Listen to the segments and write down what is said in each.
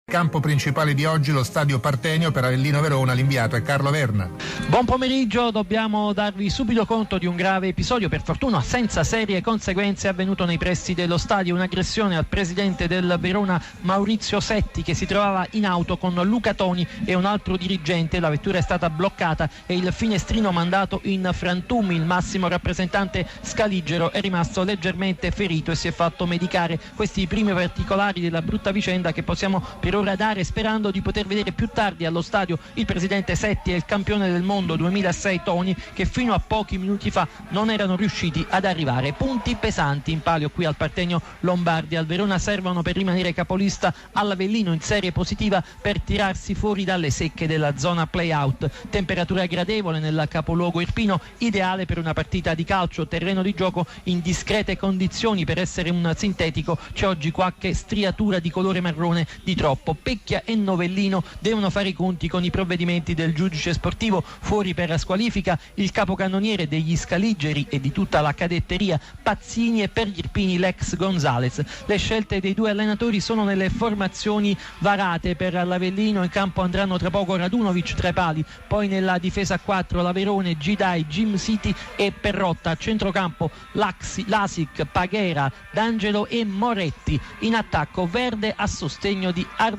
Campo principale di oggi lo stadio Partenio per Avellino Verona, l'inviato è Carlo Verna. Buon pomeriggio, dobbiamo darvi subito conto di un grave episodio, per fortuna senza serie conseguenze, avvenuto nei pressi dello stadio, un'aggressione al presidente del Verona Maurizio Setti, che si trovava in auto con Luca Toni e un altro dirigente. La vettura è stata bloccata e il finestrino mandato in frantumi. Il massimo rappresentante Scaligero è rimasto leggermente ferito e si è fatto medicare. Questi i primi particolari della brutta vicenda che possiamo per ora dare, sperando di poter vedere più tardi allo stadio il presidente Setti e il campione del mondo 2006 Toni, che fino a pochi minuti fa non erano riusciti ad arrivare. Punti pesanti in palio qui al Partenio Lombardia. Al Verona servono per rimanere capolista, all'Avellino in serie positiva per tirarsi fuori dalle secche della zona play-out. Temperatura gradevole nel capoluogo irpino, ideale per una partita di calcio. Terreno di gioco in discrete condizioni, per essere un sintetico c'è oggi qualche striatura di colore marrone di troppo. Pecchia e Novellino devono fare i conti con i provvedimenti del giudice sportivo. Fuori per squalifica il capocannoniere degli Scaligeri e di tutta la cadetteria Pazzini, e per gli irpini l'ex Gonzalez. Le scelte dei due allenatori sono nelle formazioni varate. Per l'Avellino in campo andranno tra poco Radunovic tra i pali, poi nella difesa a 4 Laverone, Gidai, Jim City e Perrotta. A centrocampo Lasic, Paghera, D'Angelo e Moretti. In attacco Verde a sostegno di Ardemagni.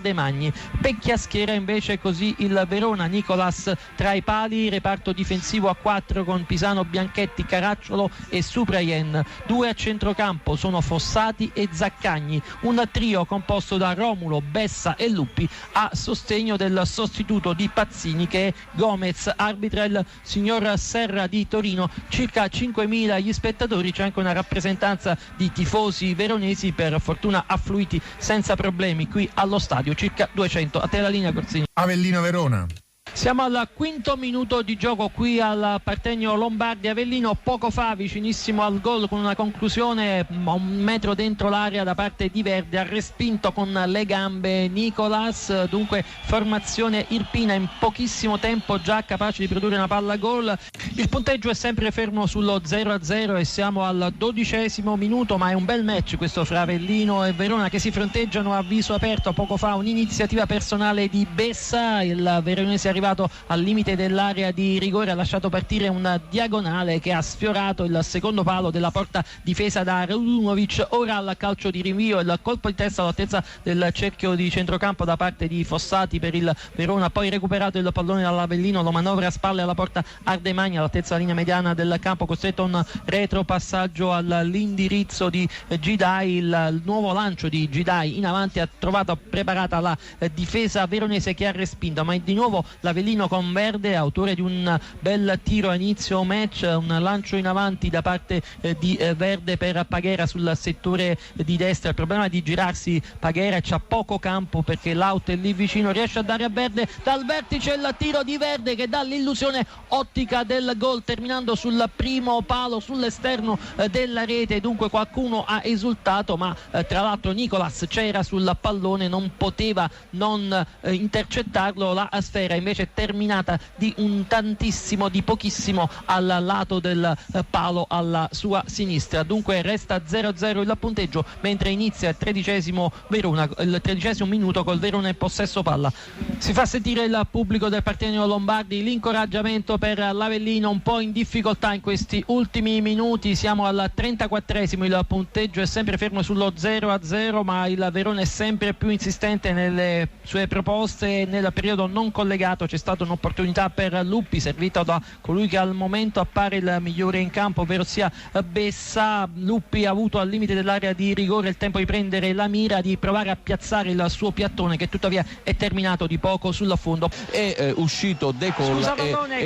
Pecchia schiera invece così il Verona, Nicolas tra i pali, reparto difensivo a 4 con Pisano, Bianchetti, Caracciolo e Supraien. 2 a centrocampo sono Fossati e Zaccagni, un trio composto da Romulo, Bessa e Luppi a sostegno del sostituto di Pazzini, che è Gomez. Arbitra il signor Serra di Torino. Circa 5.000 gli spettatori, c'è anche una rappresentanza di tifosi veronesi, per fortuna affluiti senza problemi qui allo stadio, circa 200. A te la linea, Corsini. Avellino Verona. Siamo al quinto minuto di gioco qui al Partenio Lombardia. Avellino poco fa vicinissimo al gol, con una conclusione a un metro dentro l'area da parte di Verde, ha respinto con le gambe Nicolas. Dunque formazione irpina in pochissimo tempo già capace di produrre una palla gol. Il punteggio è sempre fermo sullo 0-0 e siamo al 12° minuto, ma è un bel match questo fra Avellino e Verona, che si fronteggiano a viso aperto. Poco fa un'iniziativa personale di Bessa, il veronese è arrivato al limite dell'area di rigore, ha lasciato partire una diagonale che ha sfiorato il secondo palo della porta difesa da Radunovic. Ora al calcio di rinvio, il colpo di testa all'altezza del cerchio di centrocampo da parte di Fossati per il Verona, poi recuperato il pallone dall'Avellino, lo manovra a spalle alla porta Ardemagni all'altezza della linea mediana del campo, costretto a un retropassaggio all'indirizzo di Gidai. Il nuovo lancio di Gidai in avanti ha trovato preparata la difesa veronese, che ha respinto, ma è di nuovo l'Avellino con Verde, autore di un bel tiro a inizio match, un lancio in avanti da parte di Verde per Paghera sul settore di destra. Il problema è di girarsi Paghera, e c'ha poco campo perché l'auto è lì vicino, riesce a dare a Verde dal vertice il tiro di Verde che dà l'illusione ottica del gol, terminando sul primo palo sull'esterno della rete. Dunque qualcuno ha esultato, ma tra l'altro Nicolas c'era sul pallone, non poteva non intercettarlo. La sfera invece è terminata di un tantissimo, di pochissimo al lato del palo alla sua sinistra. Dunque resta 0-0 il punteggio, mentre inizia il 13° minuto col Verona in possesso palla. Si fa sentire il pubblico del Partenio Lombardi, l'incoraggiamento per l'Avellino, un po' in difficoltà in questi ultimi minuti. Siamo al 34°, il punteggio è sempre fermo sullo 0-0, ma il Verona è sempre più insistente nelle sue proposte. Nel periodo non collegato c'è stata un'opportunità per Luppi, servita da colui che al momento appare il migliore in campo, ovvero sia Bessa. Luppi ha avuto al limite dell'area di rigore il tempo di prendere la mira, di provare a piazzare il suo piattone, che tuttavia è terminato di poco sul fondo. È uscito De Colla.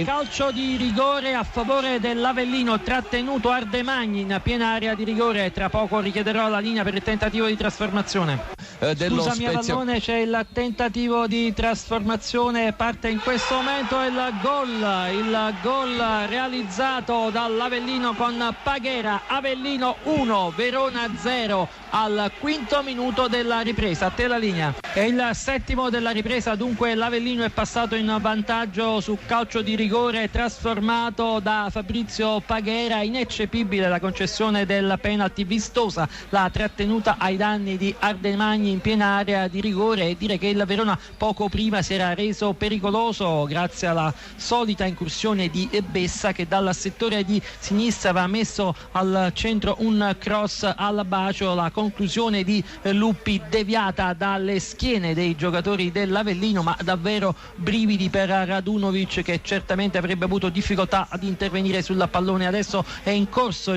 Calcio di rigore a favore dell'Avellino, trattenuto Ardemagni in piena area di rigore. Tra poco richiederò la linea per il tentativo di trasformazione. Scusami Avallone, c'è il tentativo di trasformazione, parte in questo momento il gol realizzato dall'Avellino con Paghera. Avellino 1, Verona 0 al quinto minuto della ripresa. A te la linea. È il 7° della ripresa, dunque l'Avellino è passato in vantaggio su calcio di rigore trasformato da Fabrizio Paghera. Ineccepibile la concessione del penalty, vistosa la trattenuta ai danni di Ardemagni, in piena area di rigore, e dire che il Verona poco prima si era reso pericoloso grazie alla solita incursione di Bessa, che dal settore di sinistra aveva messo al centro un cross al bacio. La conclusione di Luppi deviata dalle schiene dei giocatori dell'Avellino, ma davvero brividi per Radunovic, che certamente avrebbe avuto difficoltà ad intervenire sul pallone. Adesso è in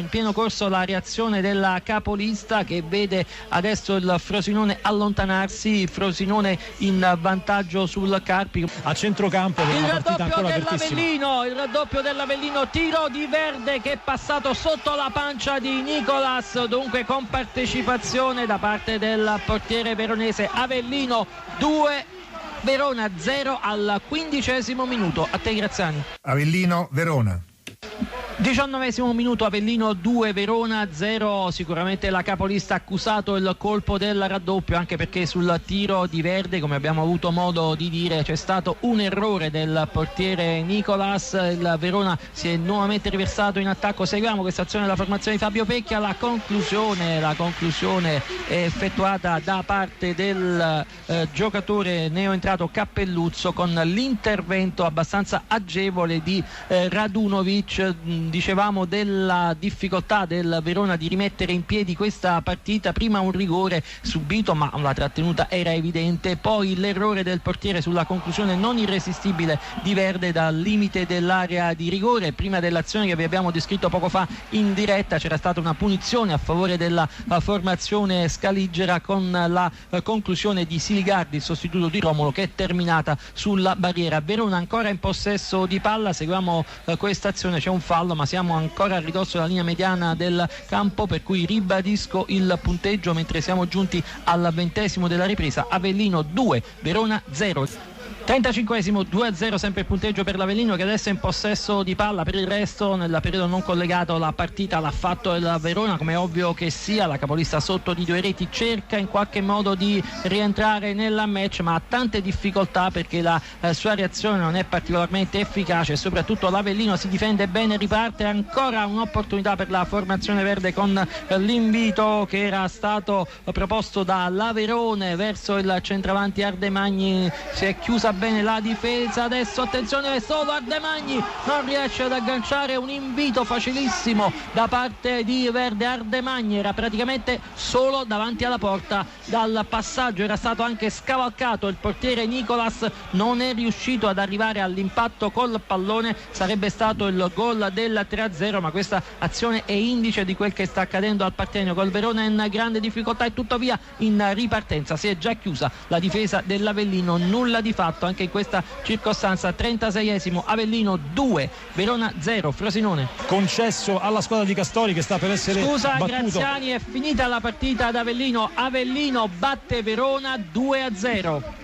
pieno corso la reazione della capolista, che vede adesso il Frosinone allontanarsi, Frosinone in vantaggio sul Carpi. A centrocampo per una partita ancora apertissima. Il raddoppio dell'Avellino, tiro di Verde che è passato sotto la pancia di Nicolas, dunque con partecipazione da parte del portiere veronese. Avellino 2, Verona 0 al 15° minuto. A te Graziani. Avellino Verona. 19° minuto, Avellino 2, Verona 0. Sicuramente la capolista ha accusato il colpo del raddoppio, anche perché sul tiro di Verde, come abbiamo avuto modo di dire, c'è stato un errore del portiere Nicolas. Il Verona si è nuovamente riversato in attacco. Seguiamo questa azione della formazione di Fabio Pecchia. La conclusione è effettuata da parte del giocatore neoentrato Cappelluzzo, con l'intervento abbastanza agevole di Radunovic. Dicevamo della difficoltà del Verona di rimettere in piedi questa partita. Prima un rigore subito, ma la trattenuta era evidente, poi l'errore del portiere sulla conclusione non irresistibile di Verde dal limite dell'area di rigore. Prima dell'azione che vi abbiamo descritto poco fa in diretta c'era stata una punizione a favore della formazione scaligera, con la conclusione di Siligardi, il sostituto di Romolo, che è terminata sulla barriera. Verona ancora in possesso di palla. Seguiamo questa azione, c'è un fallo, ma siamo ancora a ridosso della linea mediana del campo, per cui ribadisco il punteggio mentre siamo giunti al 20° della ripresa. Avellino 2, Verona 0. 35esimo, 2-0 sempre il punteggio per l'Avellino, che adesso è in possesso di palla. Per il resto, nel periodo non collegato, la partita l'ha fatto il Verona, come è ovvio che sia. La capolista sotto di 2 reti cerca in qualche modo di rientrare nella match, ma ha tante difficoltà perché la sua reazione non è particolarmente efficace, e soprattutto l'Avellino si difende bene, riparte. Ancora un'opportunità per la formazione verde, con l'invito che era stato proposto da Laverone verso il centravanti Ardemagni. Si è chiusa bene la difesa. Adesso attenzione, solo Ardemagni non riesce ad agganciare un invito facilissimo da parte di Verde. Ardemagni era praticamente solo davanti alla porta dal passaggio, era stato anche scavalcato il portiere Nicolas, non è riuscito ad arrivare all'impatto col pallone. Sarebbe stato il gol del 3-0, ma questa azione è indice di quel che sta accadendo al Partenio, col Verona in grande difficoltà, e tuttavia in ripartenza si è già chiusa la difesa dell'Avellino. Nulla di fatto anche in questa circostanza. 36esimo, Avellino 2, Verona 0. Frosinone concesso alla squadra di Castori, che sta per essere battuto. Graziani, è finita la partita ad Avellino. Avellino batte Verona 2-0.